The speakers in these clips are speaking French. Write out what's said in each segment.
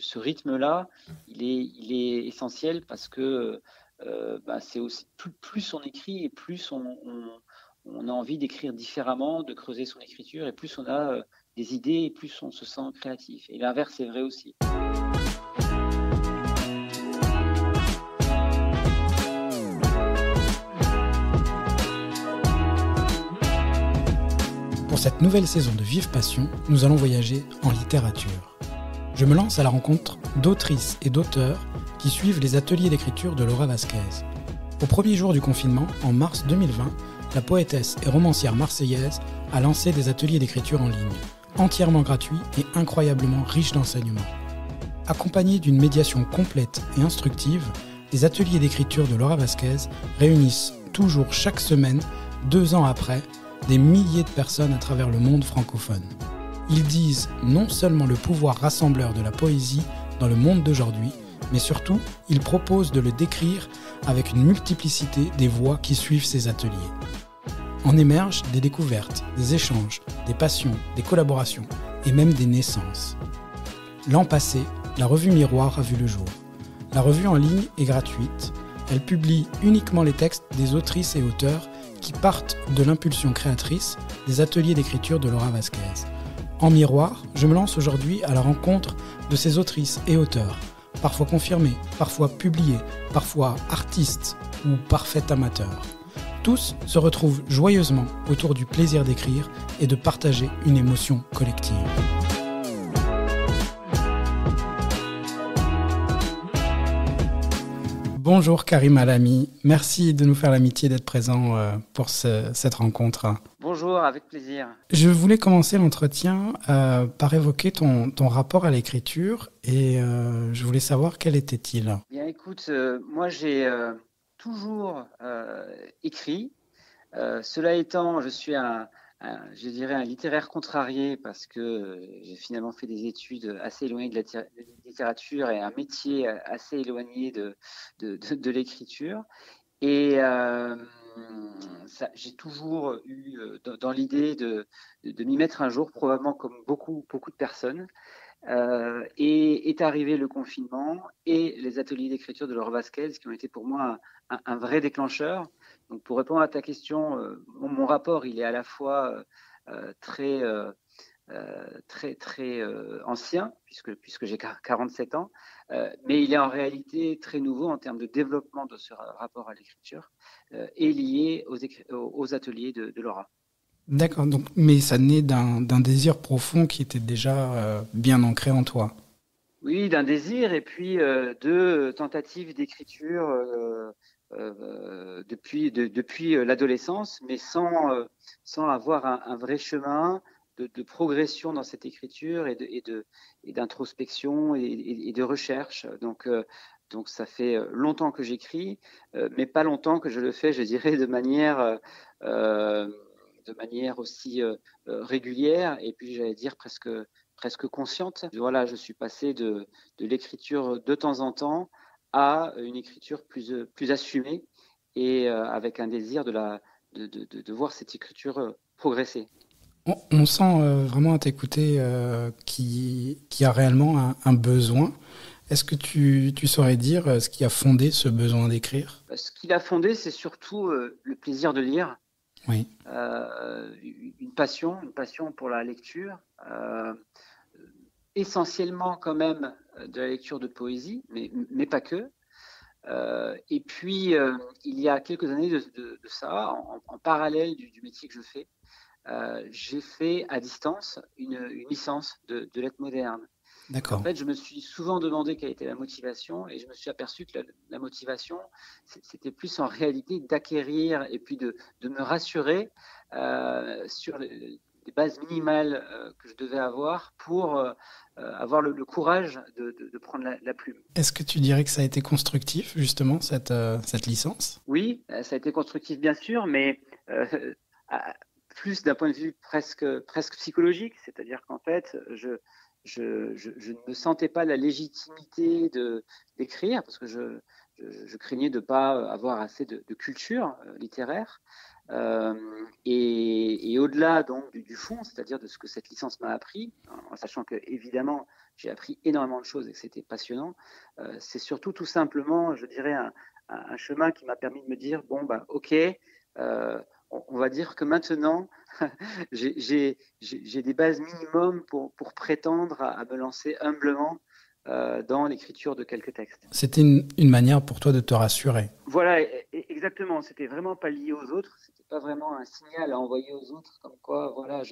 Ce rythme-là, il est essentiel parce que c'est aussi plus on écrit et plus on a envie d'écrire différemment, de creuser son écriture et plus on a des idées et plus on se sent créatif. Et l'inverse est vrai aussi. Pour cette nouvelle saison de Vive Passion, nous allons voyager en littérature. Je me lance à la rencontre d'autrices et d'auteurs qui suivent les ateliers d'écriture de Laura Vasquez. Au premier jour du confinement, en mars 2020, la poétesse et romancière marseillaise a lancé des ateliers d'écriture en ligne, entièrement gratuits et incroyablement riches d'enseignements. Accompagnés d'une médiation complète et instructive, les ateliers d'écriture de Laura Vasquez réunissent toujours chaque semaine, 2 ans après, des milliers de personnes à travers le monde francophone. Ils disent non seulement le pouvoir rassembleur de la poésie dans le monde d'aujourd'hui, mais surtout, ils proposent de le décrire avec une multiplicité des voix qui suivent ces ateliers. En émergent des découvertes, des échanges, des passions, des collaborations et même des naissances. L'an passé, la revue Miroir a vu le jour. La revue en ligne est gratuite. Elle publie uniquement les textes des autrices et auteurs qui partent de l'impulsion créatrice des ateliers d'écriture de Laura Vasquez. En Miroir, je me lance aujourd'hui à la rencontre de ces autrices et auteurs, parfois confirmés, parfois publiés, parfois artistes ou parfaits amateurs. Tous se retrouvent joyeusement autour du plaisir d'écrire et de partager une émotion collective. Bonjour Karim Alami, merci de nous faire l'amitié d'être présent pour cette rencontre. Bonjour, avec plaisir. Je voulais commencer l'entretien par évoquer ton rapport à l'écriture et je voulais savoir quel était-il. Bien écoute, moi j'ai toujours écrit. Cela étant, je suis je dirais un littéraire contrarié parce que j'ai finalement fait des études assez éloignées de la littérature et un métier assez éloigné de l'écriture. Et j'ai toujours eu dans l'idée de m'y mettre un jour, probablement comme beaucoup de personnes. Et est arrivé le confinement et les ateliers d'écriture de Laura Vasquez qui ont été pour moi un vrai déclencheur. Donc pour répondre à ta question, mon rapport il est à la fois très ancien puisque j'ai 47 ans, mais il est en réalité très nouveau en termes de développement de ce rapport à l'écriture et lié aux ateliers de Laura. D'accord, donc, mais ça naît d'un désir profond qui était déjà bien ancré en toi. Oui, d'un désir et puis de tentatives d'écriture depuis l'adolescence, mais sans avoir un vrai chemin de progression dans cette écriture et d'introspection et de recherche. Donc ça fait longtemps que j'écris, mais pas longtemps que je le fais, je dirais, de manière aussi régulière et puis j'allais dire presque consciente. Voilà, je suis passé de l'écriture de temps en temps à une écriture plus assumée et avec un désir de voir cette écriture progresser. On sent vraiment à t'écouter qui a réellement un besoin. Est-ce que tu saurais dire ce qui a fondé ce besoin d'écrire ? Ce qu'il a fondé, c'est surtout le plaisir de lire. Oui. Une passion pour la lecture, essentiellement quand même de la lecture de poésie, mais pas que. Et puis, il y a quelques années de ça, en parallèle du métier que je fais, j'ai fait à distance une licence de lettres modernes. D'accord. En fait, je me suis souvent demandé quelle était la motivation et je me suis aperçu que la motivation, c'était plus en réalité d'acquérir et puis de me rassurer sur les bases minimales que je devais avoir pour avoir le courage de prendre la plume. Est-ce que tu dirais que ça a été constructif, justement, cette licence ? Oui, ça a été constructif, bien sûr, mais plus d'un point de vue presque psychologique, c'est-à-dire qu'en fait, je ne me sentais pas la légitimité d'écrire parce que je craignais de ne pas avoir assez de culture littéraire. Et au-delà donc du fond, c'est-à-dire de ce que cette licence m'a appris, en sachant que évidemment j'ai appris énormément de choses et que c'était passionnant, c'est surtout tout simplement, je dirais, un chemin qui m'a permis de me dire bon bah ok, on va dire que maintenant j'ai des bases minimum pour prétendre à me lancer humblement dans l'écriture de quelques textes. C'était une manière pour toi de te rassurer. Voilà, exactement. C'était vraiment pas lié aux autres. C'était pas vraiment un signal à envoyer aux autres, comme quoi, voilà,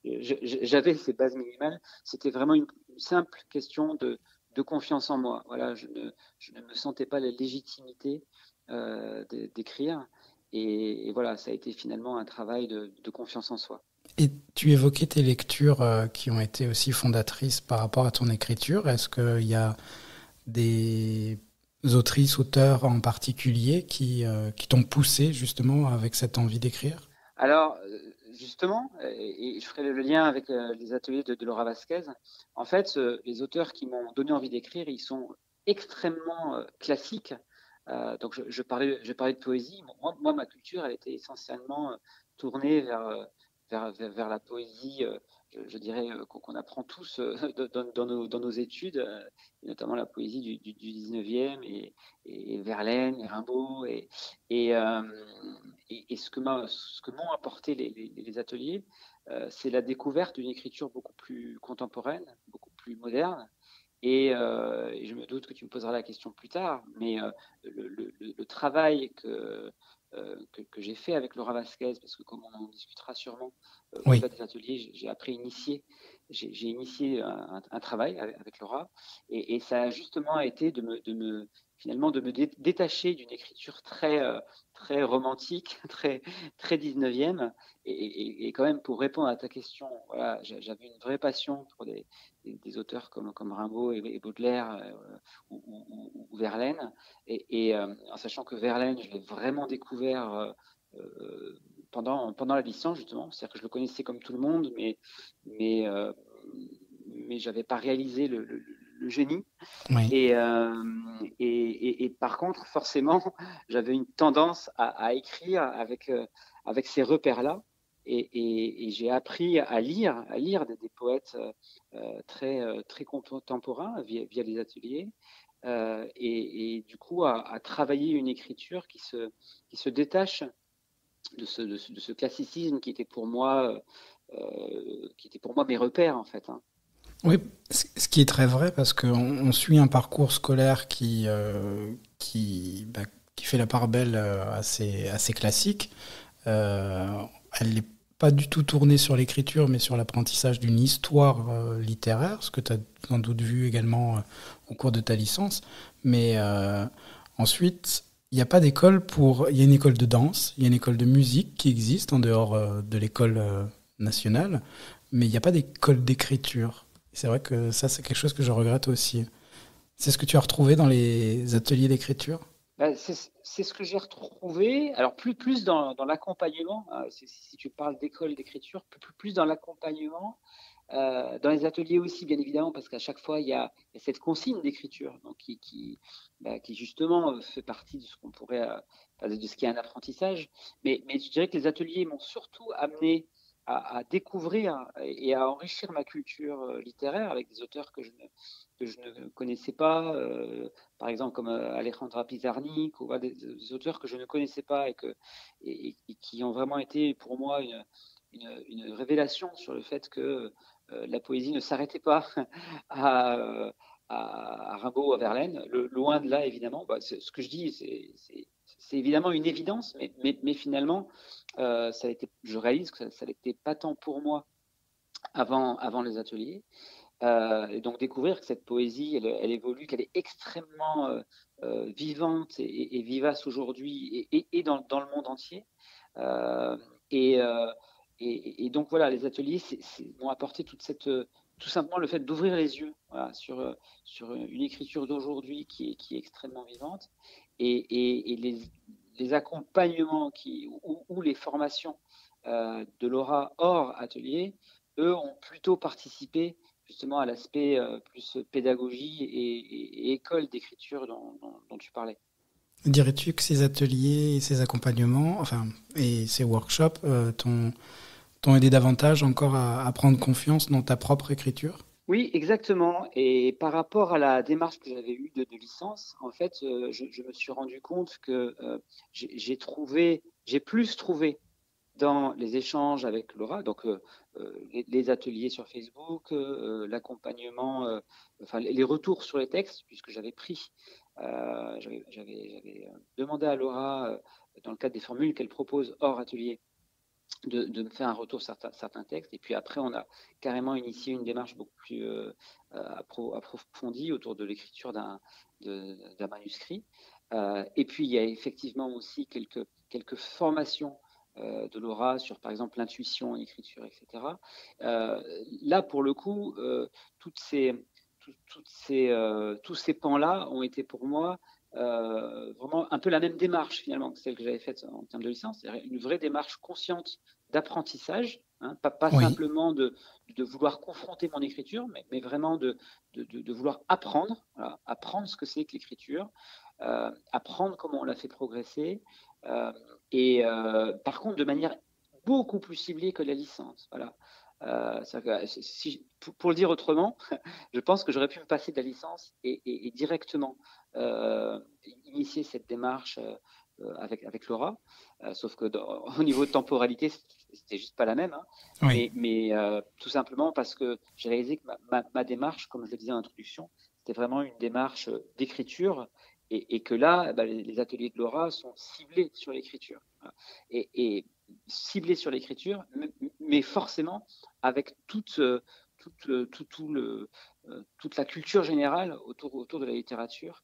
j'avais ces bases minimales. C'était vraiment une simple question de confiance en moi. Voilà, je ne me sentais pas la légitimité d'écrire. Et voilà, ça a été finalement un travail de confiance en soi. Et tu évoquais tes lectures qui ont été aussi fondatrices par rapport à ton écriture. Est-ce qu'il y a des autrices, auteurs en particulier qui t'ont poussé justement avec cette envie d'écrire? Alors, justement, et je ferai le lien avec les ateliers de Laura Vasquez, en fait, les auteurs qui m'ont donné envie d'écrire, ils sont extrêmement classiques. Donc, je parlais de poésie. Moi, ma culture, elle était essentiellement tournée vers la poésie, je dirais, qu'on apprend tous dans nos études, notamment la poésie du 19e et Verlaine et Rimbaud. Et, euh, et ce que m'ont apporté les ateliers, c'est la découverte d'une écriture beaucoup plus contemporaine, beaucoup plus moderne. Et je me doute que tu me poseras la question plus tard, mais le travail que j'ai fait avec Laura Vasquez, parce que comme on en discutera sûrement Oui. au-delà des ateliers, j'ai initié un travail avec Laura, et ça a justement été finalement de me détacher d'une écriture très romantique, très 19e, et quand même pour répondre à ta question, voilà, j'avais une vraie passion pour des auteurs comme Rimbaud et Baudelaire ou Verlaine, en sachant que Verlaine, je l'ai vraiment découvert pendant la licence, justement. C'est-à-dire que je le connaissais comme tout le monde, mais je n'avais pas réalisé le génie. Oui. Et par contre, forcément, j'avais une tendance à écrire avec ces repères-là. Et j'ai appris à lire des poètes très contemporains via les ateliers. Et du coup, à travailler une écriture qui se détache de ce classicisme qui était pour moi mes repères, en fait. Hein. Oui, ce qui est très vrai parce qu'on suit un parcours scolaire qui fait la part belle assez classique. Elle n'est pas du tout tournée sur l'écriture, mais sur l'apprentissage d'une histoire littéraire, ce que tu as sans doute vu également au cours de ta licence. Mais ensuite, il n'y a pas d'école il y a une école de danse, il y a une école de musique qui existe en dehors de l'école nationale, mais il n'y a pas d'école d'écriture. C'est vrai que ça, c'est quelque chose que je regrette aussi. C'est ce que tu as retrouvé dans les ateliers d'écriture? C'est ce que j'ai retrouvé. Alors, plus dans l'accompagnement, hein, si tu parles d'école d'écriture, plus dans l'accompagnement, dans les ateliers aussi, bien évidemment, parce qu'à chaque fois, il y a cette consigne d'écriture donc qui justement fait partie de ce qu'on pourrait, de ce qui est un apprentissage. Mais je dirais que les ateliers m'ont surtout amené à découvrir et à enrichir ma culture littéraire avec des auteurs que je ne connaissais pas, par exemple comme Alejandra Pizarnik, ou des auteurs que je ne connaissais pas et qui ont vraiment été pour moi une révélation sur le fait que la poésie ne s'arrêtait pas à Rimbaud ou à Verlaine. Loin de là, évidemment. Ce que je dis, c'est évidemment une évidence, mais finalement, je réalise que ça n'était pas tant pour moi avant les ateliers. Et donc découvrir que cette poésie, elle évolue, qu'elle est extrêmement vivante et vivace aujourd'hui et dans le monde entier. Euh, et, euh, et donc voilà, les ateliers m'ont apporté tout simplement le fait d'ouvrir les yeux, voilà, sur une écriture d'aujourd'hui qui est extrêmement vivante, et les accompagnements ou les formations de Laura hors atelier, eux ont plutôt participé justement à l'aspect plus pédagogie et école d'écriture dont tu parlais. Dirais-tu que ces ateliers et ces accompagnements, et ces workshops, t'ont aidé davantage encore à prendre confiance dans ta propre écriture? Oui, exactement. Et par rapport à la démarche que j'avais eue de licence, en fait, je me suis rendu compte que j'ai plus trouvé dans les échanges avec Laura, donc les ateliers sur Facebook, l'accompagnement, enfin les retours sur les textes, puisque j'avais demandé à Laura, dans le cadre des formules qu'elle propose hors atelier, de me faire un retour sur certains textes. Et puis après, on a carrément initié une démarche beaucoup plus approfondie autour de l'écriture d'un manuscrit. Et puis, il y a effectivement aussi quelques formations de Laura sur, par exemple, l'intuition en écriture, etc. Là, pour le coup, tous ces pans-là ont été pour moi vraiment un peu la même démarche finalement que celle que j'avais faite en termes de licence, c'est-à-dire une vraie démarche consciente d'apprentissage, hein, pas Oui. simplement de vouloir confronter mon écriture, mais vraiment de vouloir apprendre, voilà, apprendre ce que c'est que l'écriture, apprendre comment on la fait progresser, et par contre de manière beaucoup plus ciblée que la licence. Voilà. Pour le dire autrement, je pense que j'aurais pu me passer de la licence et directement initier cette démarche avec Laura, sauf que au niveau de temporalité, c'était juste pas la même, hein. Oui. Mais tout simplement parce que j'ai réalisé que ma démarche, comme je le disais en introduction, c'était vraiment une démarche d'écriture et que là, bah, les ateliers de Laura sont ciblés sur l'écriture. Voilà. Et ciblés sur l'écriture, mais forcément avec toute la culture générale autour de la littérature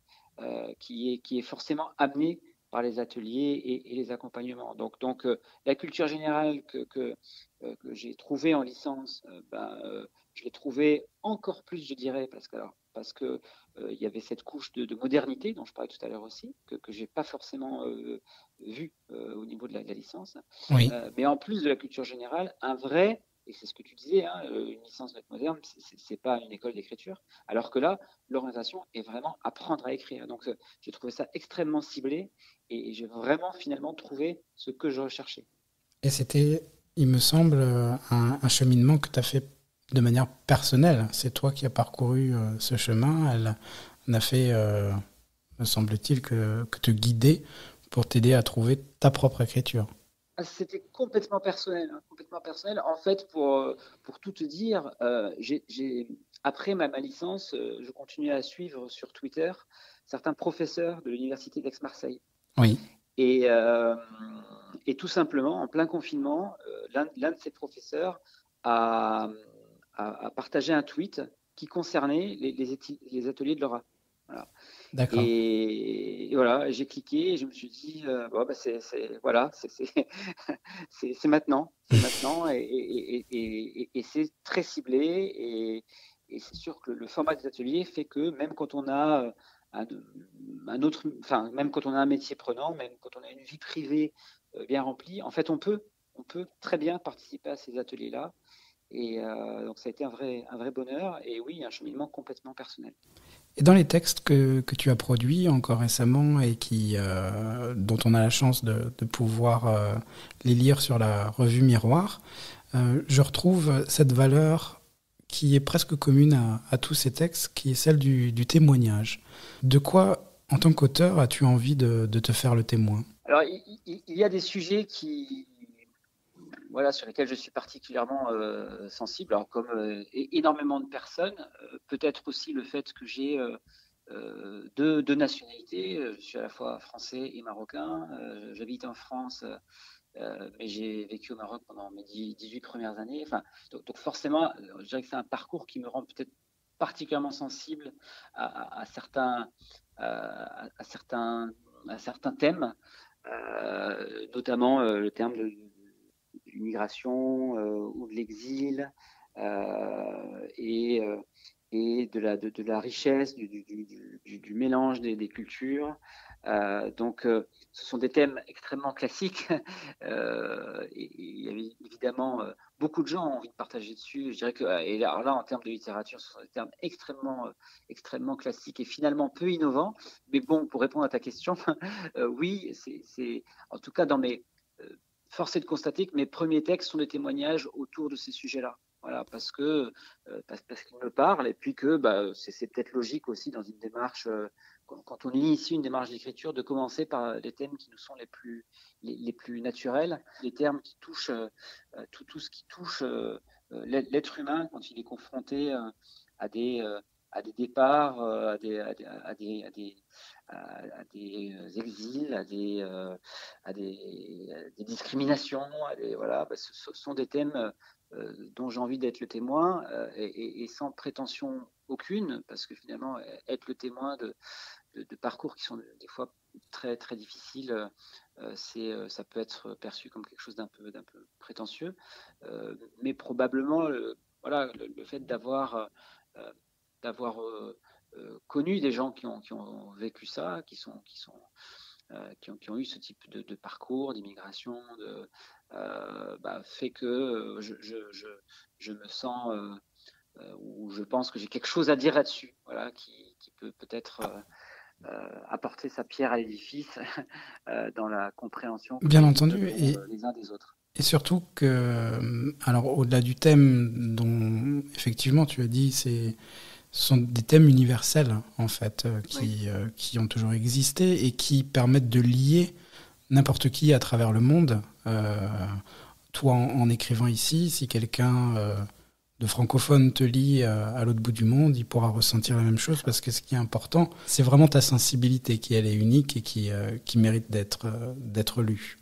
qui est forcément amenée par les ateliers et les accompagnements. Donc la culture générale que j'ai trouvée en licence, je l'ai trouvée encore plus, je dirais, parce que il y avait cette couche de modernité dont je parlais tout à l'heure aussi, que je n'ai pas forcément vue au niveau de la licence. Oui. Mais en plus de la culture générale, un vrai, et c'est ce que tu disais, hein, une licence de lettres modernes, c'est pas une école d'écriture, alors que là, l'orientation est vraiment apprendre à écrire. Donc j'ai trouvé ça extrêmement ciblé et j'ai vraiment finalement trouvé ce que je recherchais. Et c'était, il me semble, un cheminement que tu as fait de manière personnelle. C'est toi qui as parcouru ce chemin. Elle n'a fait, me semble-t-il, que te guider pour t'aider à trouver ta propre écriture. Ah, c'était complètement personnel, hein, complètement personnel. En fait, pour tout te dire, après ma licence, je continuais à suivre sur Twitter certains professeurs de l'université d'Aix-Marseille. Oui, Et, euh, et tout simplement, en plein confinement, l'un de ces professeurs a, a partagé un tweet qui concernait les ateliers de Laura. Voilà. d'accord. Et voilà, j'ai cliqué et je me suis dit, bon, bah, voilà, c'est maintenant, et c'est très ciblé et c'est sûr que le format des ateliers fait que même quand on a même quand on a un métier prenant, même quand on a une vie privée bien remplie, en fait, on peut très bien participer à ces ateliers-là. Et donc, ça a été un vrai bonheur et oui, un cheminement complètement personnel. Et dans les textes que tu as produits encore récemment et dont on a la chance de pouvoir les lire sur la revue Miroir, je retrouve cette valeur qui est presque commune à tous ces textes, qui est celle du témoignage. De quoi, en tant qu'auteur, as-tu envie de te faire le témoin? Alors, il y a des sujets voilà, sur lesquels je suis particulièrement sensible, alors comme énormément de personnes, peut-être aussi le fait que j'ai deux nationalités, je suis à la fois français et marocain, j'habite en France, mais j'ai vécu au Maroc pendant mes 18 premières années, enfin, donc forcément, je dirais que c'est un parcours qui me rend peut-être particulièrement sensible à certains, à certains thèmes, notamment le terme de l'immigration ou de l'exil. Et et de la richesse, du mélange des cultures. Donc, ce sont des thèmes extrêmement classiques. Et il y avait évidemment beaucoup de gens ont envie de partager dessus. Je dirais que, et alors là, en termes de littérature, ce sont des termes extrêmement classiques et finalement peu innovants. Mais bon, pour répondre à ta question, oui, c'est en tout cas dans mes force est de constater que mes premiers textes sont des témoignages autour de ces sujets-là. Voilà, parce qu'ils me parlent et puis que c'est peut-être logique aussi dans une démarche, quand on initie une démarche d'écriture, de commencer par les thèmes qui nous sont les plus naturels, les termes qui touchent tout ce qui touche l'être humain quand il est confronté à à des départs, à des exils, des discriminations, voilà, ce sont des thèmes dont j'ai envie d'être le témoin et sans prétention aucune, parce que finalement, être le témoin de parcours qui sont des fois très difficiles, ça peut être perçu comme quelque chose d'un peu prétentieux, mais probablement, voilà, le fait d'avoir connu des gens qui ont vécu ça, qui ont eu ce type de parcours, d'immigration, fait que je me sens ou je pense que j'ai quelque chose à dire là-dessus, voilà, qui peut peut-être apporter sa pierre à l'édifice dans la compréhension Bien entendu, les uns des autres. Et surtout que, alors au-delà du thème dont effectivement tu as dit, ce sont des thèmes universels en fait, qui ont toujours existé et qui permettent de lier n'importe qui à travers le monde. Toi, en écrivant ici, si quelqu'un de francophone te lit à l'autre bout du monde, il pourra ressentir la même chose parce que ce qui est important, c'est vraiment ta sensibilité qui elle est unique et qui mérite d'être lue.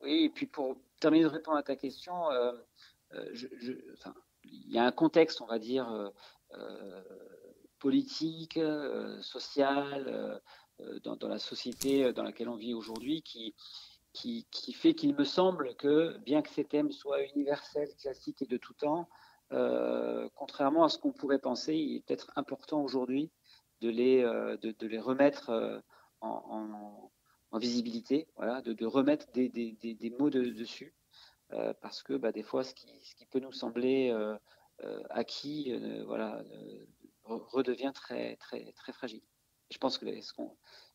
Oui, et puis pour terminer de répondre à ta question, il y a un contexte, on va dire, politique, social, dans la société dans laquelle on vit aujourd'hui, qui fait qu'il me semble que, bien que ces thèmes soient universels, classiques et de tout temps, contrairement à ce qu'on pourrait penser, il est peut-être important aujourd'hui de les remettre en visibilité, voilà, de remettre des mots dessus, parce que des fois, ce qui peut nous sembler acquis, voilà, redevient très fragile. Je pense que ce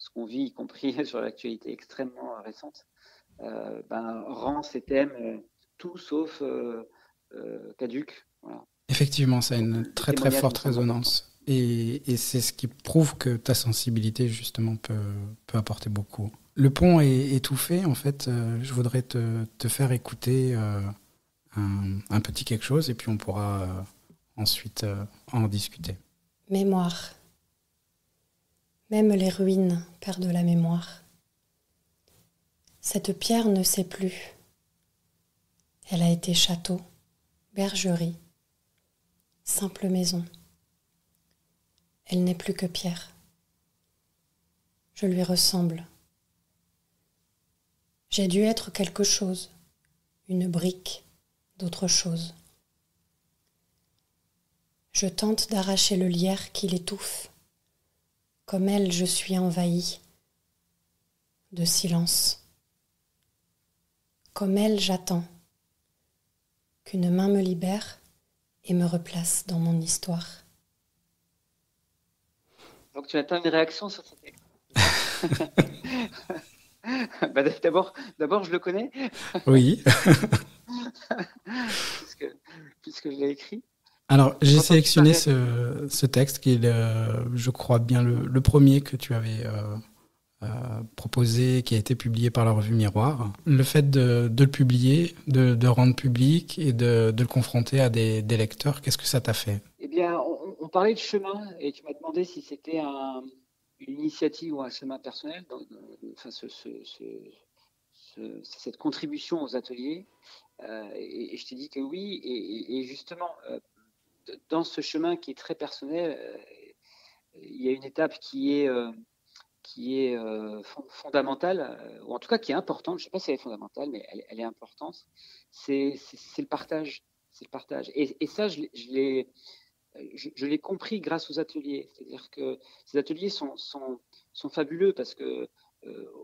qu'on vit, y compris sur l'actualité extrêmement récente, rend ces thèmes tout sauf caducs. Voilà. Effectivement, ça a une très forte résonance. Et c'est ce qui prouve que ta sensibilité, justement, peut apporter beaucoup. Le pont est étouffé, en fait. Je voudrais te faire écouter un petit quelque chose et puis on pourra ensuite en discuter. Mémoire. Même les ruines perdent la mémoire. Cette pierre ne sait plus. Elle a été château, bergerie, simple maison. Elle n'est plus que pierre. Je lui ressemble. J'ai dû être quelque chose, une brique d'autre chose. Je tente d'arracher le lierre qui l'étouffe. Comme elle, je suis envahie de silence. Comme elle, j'attends qu'une main me libère et me replace dans mon histoire. Donc tu attends une réaction sur ce texte. D'abord, je le connais. Oui. puisque je l'ai écrit. Alors, j'ai sélectionné ce texte qui est, je crois bien, le premier que tu avais proposé, qui a été publié par la revue Miroir. Le fait de le publier, de rendre public et de le confronter à des lecteurs, qu'est-ce que ça t'a fait ? Eh bien, on parlait de chemin et tu m'as demandé si c'était une initiative ou un chemin personnel, enfin, cette contribution aux ateliers. Et je t'ai dit que oui, et justement, dans ce chemin qui est très personnel, il y a une étape qui est fondamentale, ou en tout cas qui est importante. Je ne sais pas si elle est fondamentale, mais elle est importante. C'est le partage. C'est le partage. Et ça, je l'ai je l'ai compris grâce aux ateliers. C'est-à-dire que ces ateliers sont fabuleux parce que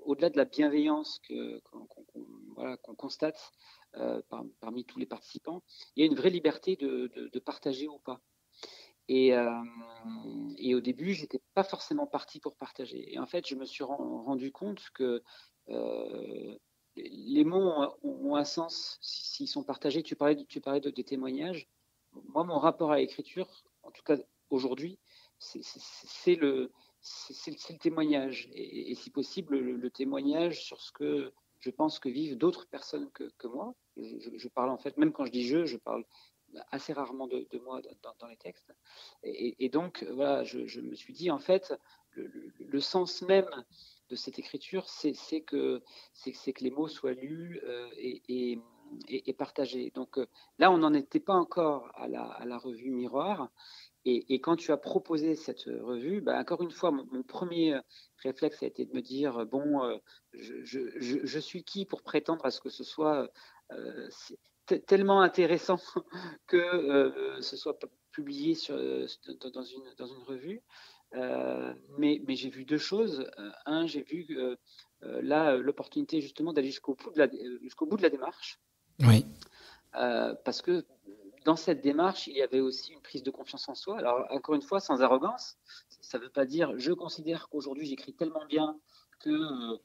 au-delà de la bienveillance qu'on constate parmi tous les participants, il y a une vraie liberté de partager ou pas. Et au début, j'étais pas forcément parti pour partager. Et en fait, je me suis rendu compte que les mots ont un sens s'ils sont partagés. Tu parlais de témoignages. Moi, mon rapport à l'écriture, en tout cas aujourd'hui, c'est le témoignage. Et si possible, le témoignage sur ce que je pense que vivent d'autres personnes que moi. Je parle en fait, même quand je dis je parle assez rarement de moi dans les textes. Et donc, voilà, je me suis dit, en fait, le sens même de cette écriture, c'est que les mots soient lus et partagés. Donc là, on n'en était pas encore à la revue Miroir. Et quand tu as proposé cette revue, encore une fois, mon premier réflexe a été de me dire, bon, je suis qui pour prétendre à ce que ce soit tellement intéressant que ce soit publié dans une revue. Mais j'ai vu deux choses. J'ai vu là l'opportunité justement d'aller jusqu'au bout de la démarche. Oui. Parce que dans cette démarche, il y avait aussi une prise de confiance en soi. Alors, encore une fois, sans arrogance, ça ne veut pas dire je considère qu'aujourd'hui j'écris tellement bien que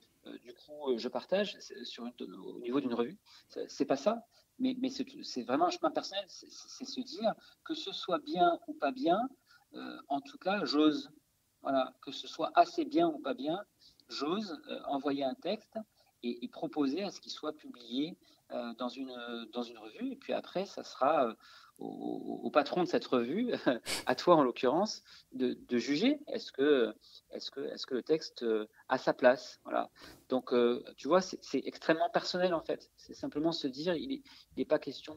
du coup je partage au niveau d'une revue. C'est pas ça, mais c'est vraiment un chemin personnel. C'est se dire que ce soit bien ou pas bien, en tout cas, j'ose. Voilà, que ce soit assez bien ou pas bien, j'ose envoyer un texte et proposer à ce qu'il soit publié dans une revue. Et puis après, ça sera au patron de cette revue, à toi en l'occurrence, de juger est-ce que le texte a sa place. Voilà. Donc, tu vois, c'est extrêmement personnel en fait. C'est simplement se dire, il n'est pas question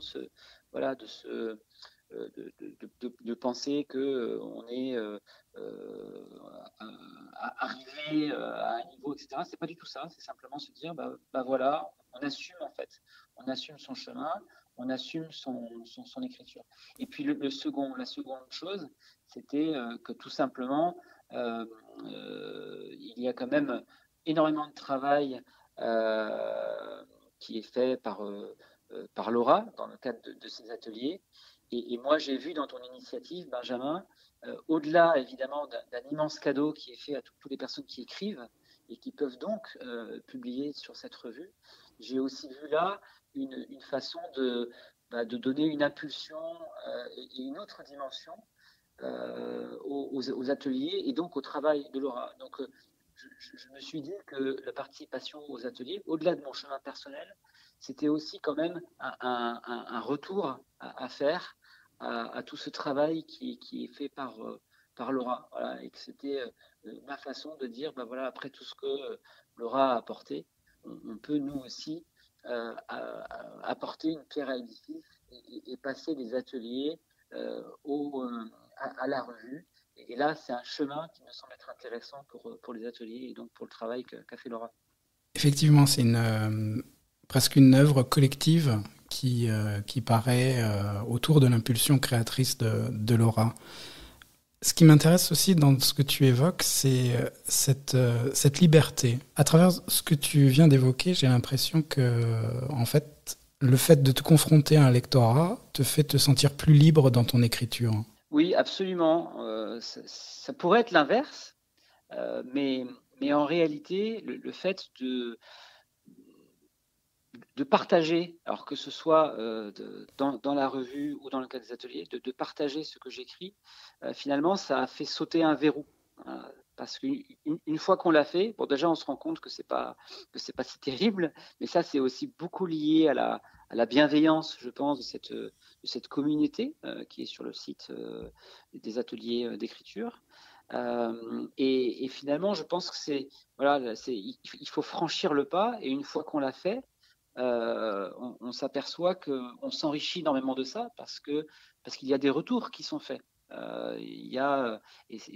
de penser qu'on est arrivé à un niveau, etc. C'est pas du tout ça. C'est simplement se dire, voilà, on assume en fait. On assume son chemin, on assume son écriture. Et puis la seconde chose, c'était que tout simplement, il y a quand même énormément de travail qui est fait par Laura dans le cadre de ces ateliers. Et moi, j'ai vu dans ton initiative, Benjamin, au-delà évidemment d'un immense cadeau qui est fait à toutes les personnes qui écrivent et qui peuvent donc publier sur cette revue, j'ai aussi vu là une façon de donner une impulsion et une autre dimension aux ateliers et donc au travail de Laura. Donc, je me suis dit que la participation aux ateliers, au-delà de mon chemin personnel, c'était aussi quand même un retour à faire à tout ce travail qui est fait par Laura. Voilà, et que c'était ma façon de dire, voilà, après tout ce que Laura a apporté, on peut nous aussi apporter une pierre à l'édifice et passer des ateliers à la revue. Et là, c'est un chemin qui me semble être intéressant pour les ateliers et donc pour le travail qu'a fait Laura. Effectivement, c'est presque une œuvre collective qui paraît autour de l'impulsion créatrice de Laura. Ce qui m'intéresse aussi dans ce que tu évoques, c'est cette liberté. À travers ce que tu viens d'évoquer, j'ai l'impression que, en fait, le fait de te confronter à un lectorat te fait te sentir plus libre dans ton écriture. Oui, absolument. Ça pourrait être l'inverse, mais en réalité, le fait de partager, alors que ce soit dans la revue ou dans le cadre des ateliers, de partager ce que j'écris, finalement, ça a fait sauter un verrou. Parce qu'une fois qu'on l'a fait, bon, déjà, on se rend compte que c'est pas si terrible, mais ça, c'est aussi beaucoup lié à la bienveillance, je pense, de cette communauté qui est sur le site des ateliers d'écriture. Et finalement, je pense que il faut franchir le pas, et une fois qu'on l'a fait, on s'aperçoit qu'on s'enrichit énormément de ça parce qu'il y a des retours qui sont faits. Et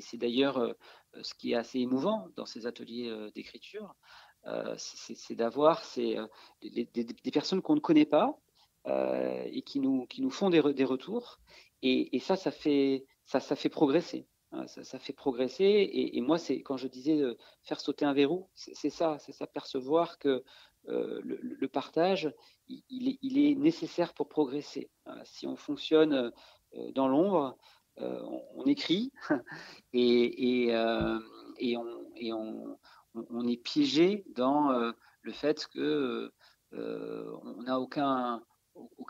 c'est d'ailleurs ce qui est assez émouvant dans ces ateliers d'écriture, c'est d'avoir des personnes qu'on ne connaît pas et qui nous font des retours. Et ça fait ça fait progresser. Ça fait progresser. Et moi, c'est quand je disais faire sauter un verrou, c'est ça, percevoir que le partage, il est nécessaire pour progresser. Si on fonctionne dans l'ombre, on écrit et on est piégé dans le fait que on n'a aucun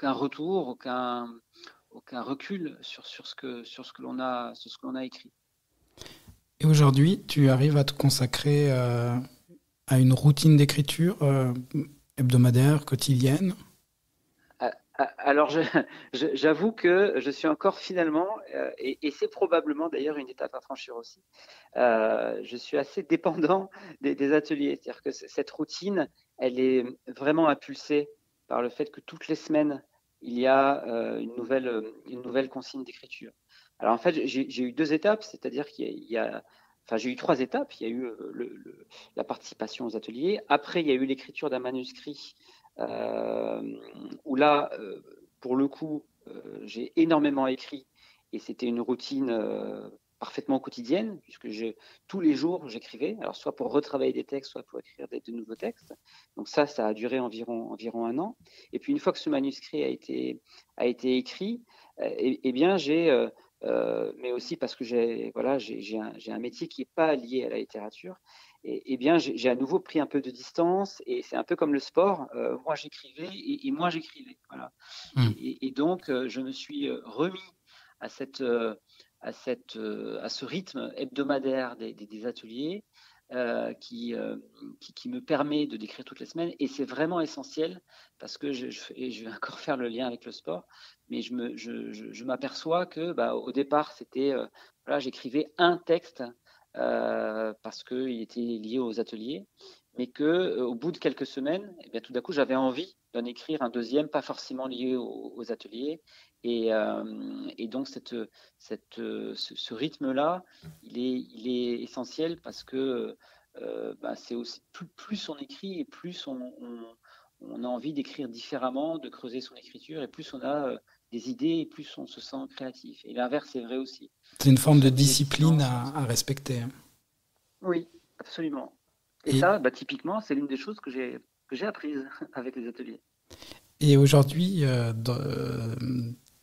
retour, aucun recul sur ce que l'on a écrit. Et aujourd'hui, tu arrives à te consacrer à une routine d'écriture hebdomadaire, quotidienne? Alors, j'avoue que je suis encore finalement, et c'est probablement d'ailleurs une étape à franchir aussi, je suis assez dépendant des ateliers. C'est-à-dire que cette routine, elle est vraiment impulsée par le fait que toutes les semaines, il y a une nouvelle consigne d'écriture. Alors en fait, j'ai eu 2 étapes, c'est-à-dire j'ai eu 3 étapes. Il y a eu la participation aux ateliers. Après, il y a eu l'écriture d'un manuscrit où là, pour le coup, j'ai énormément écrit et c'était une routine parfaitement quotidienne puisque tous les jours j'écrivais, alors soit pour retravailler des textes, soit pour écrire de nouveaux textes. Donc ça a duré environ 1 an. Et puis une fois que ce manuscrit a été écrit, bien j'ai mais aussi parce que j'ai un métier qui n'est pas lié à la littérature. Et bien, j'ai à nouveau pris un peu de distance et c'est un peu comme le sport. Moi, j'écrivais et moi, j'écrivais. Voilà. Et donc, je me suis remis à ce rythme hebdomadaire des ateliers qui me permet de d'écrire toutes les semaines. Et c'est vraiment essentiel parce que je vais encore faire le lien avec le sport, mais je m'aperçois que au départ, c'était j'écrivais un texte parce qu'il était lié aux ateliers, mais qu'au bout de quelques semaines, tout d'un coup, j'avais envie d'en écrire un deuxième, pas forcément lié aux ateliers. Et donc, ce rythme-là, il est essentiel parce que c'est aussi plus on écrit et plus on a envie d'écrire différemment, de creuser son écriture, et plus on a des idées et plus on se sent créatif. Et l'inverse est vrai aussi. C'est une forme de discipline à respecter. Oui, absolument. Et ça, typiquement, c'est l'une des choses que j'ai apprises avec les ateliers. Et aujourd'hui,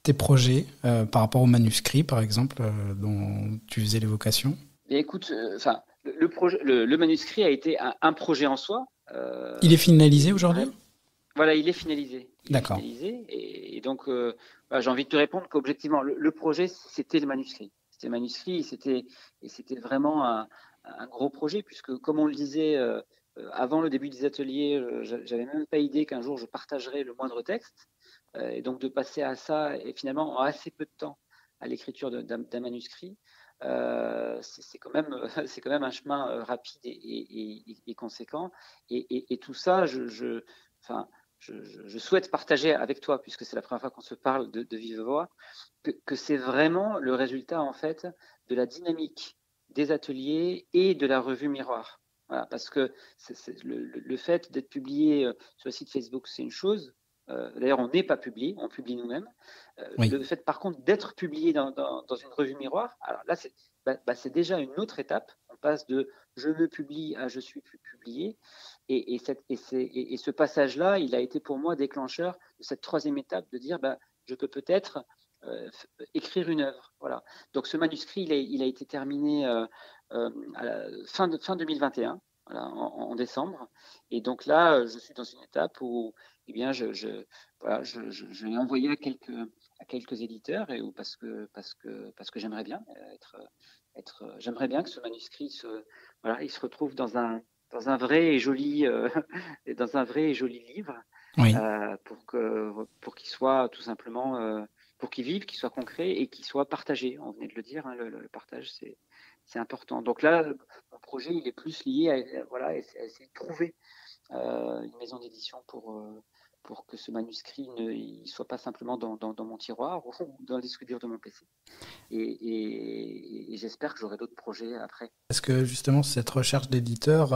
tes projets par rapport au manuscrit, par exemple, dont tu faisais l'évocation? Et écoute, le manuscrit a été un projet en soi. Il est finalisé aujourd'hui ? Voilà, il est finalisé. D'accord. Et donc, j'ai envie de te répondre qu'objectivement, le projet, c'était le manuscrit. C'était le manuscrit et c'était vraiment un gros projet, puisque comme on le disait avant le début des ateliers, j'avais même pas idée qu'un jour je partagerais le moindre texte. Et donc de passer à ça, et finalement en assez peu de temps, à l'écriture d'un manuscrit, c'est quand même un chemin rapide et conséquent. Et tout ça, je souhaite partager avec toi, puisque c'est la première fois qu'on se parle de vive voix, que c'est vraiment le résultat en fait de la dynamique des ateliers et de la revue Miroir. Voilà, parce que le fait d'être publié sur le site Facebook, c'est une chose. D'ailleurs, on n'est pas publié, on publie nous-mêmes. Oui. Le fait, par contre, d'être publié dans une revue Miroir, alors là, c'est déjà une autre étape. On passe de je me publie à je suis publié. Et ce passage-là, il a été pour moi déclencheur de cette 3e étape de dire je peux peut-être écrire une œuvre. Voilà. Donc ce manuscrit, il a été terminé à la fin 2021, voilà, en décembre. Et donc là, je suis dans une étape où je l'ai envoyé à quelques éditeurs parce que j'aimerais bien j'aimerais bien que ce manuscrit il se retrouve dans un vrai et joli livre. Oui. Pour qu'il soit tout simplement pour qu'il vive, qu'il soit concret et qu'il soit partagé. On venait de le dire, le partage, c'est important. Donc là, mon projet, il est plus lié à essayer de trouver une maison d'édition pour que ce manuscrit ne soit pas simplement dans mon tiroir ou dans le disque dur de mon PC. Et j'espère que j'aurai d'autres projets après. Est-ce que justement cette recherche d'éditeur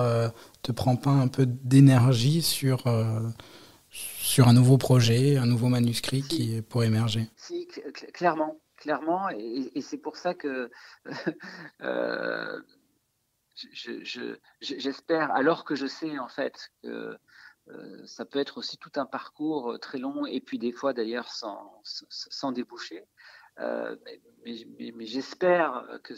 te prend pas un peu d'énergie sur un nouveau projet, un nouveau manuscrit qui pourrait émerger? Si, clairement. clairement, et c'est pour ça que j'espère, alors que je sais en fait que ça peut être aussi tout un parcours très long, et puis des fois d'ailleurs sans déboucher. Mais j'espère que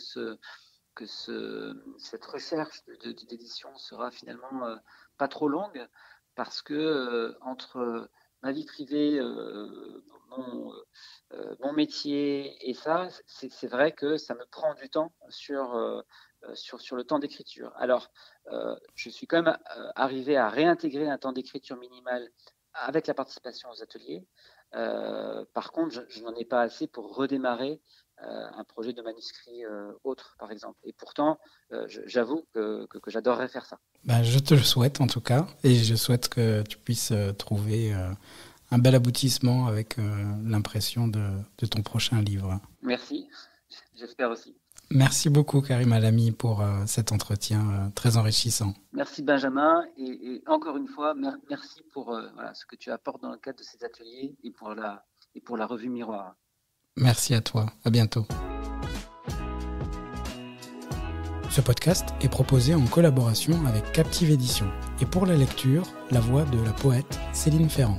cette recherche d'édition sera finalement pas trop longue, parce que entre ma vie privée, mon métier et ça, c'est vrai que ça me prend du temps sur le temps d'écriture. Alors, je suis quand même arrivé à réintégrer un temps d'écriture minimal avec la participation aux ateliers. Par contre, je n'en ai pas assez pour redémarrer un projet de manuscrit autre, par exemple. Et pourtant, j'avoue que j'adorerais faire ça. Je te le souhaite en tout cas, et je souhaite que tu puisses trouver un bel aboutissement avec l'impression de ton prochain livre. Merci, j'espère aussi. Merci beaucoup Karim Alami pour cet entretien très enrichissant. Merci Benjamin, et encore une fois, merci pour ce que tu apportes dans le cadre de ces ateliers et pour la revue Miroir. Merci à toi, à bientôt. Ce podcast est proposé en collaboration avec Captive Édition, et pour la lecture, la voix de la poète Céline Ferrand.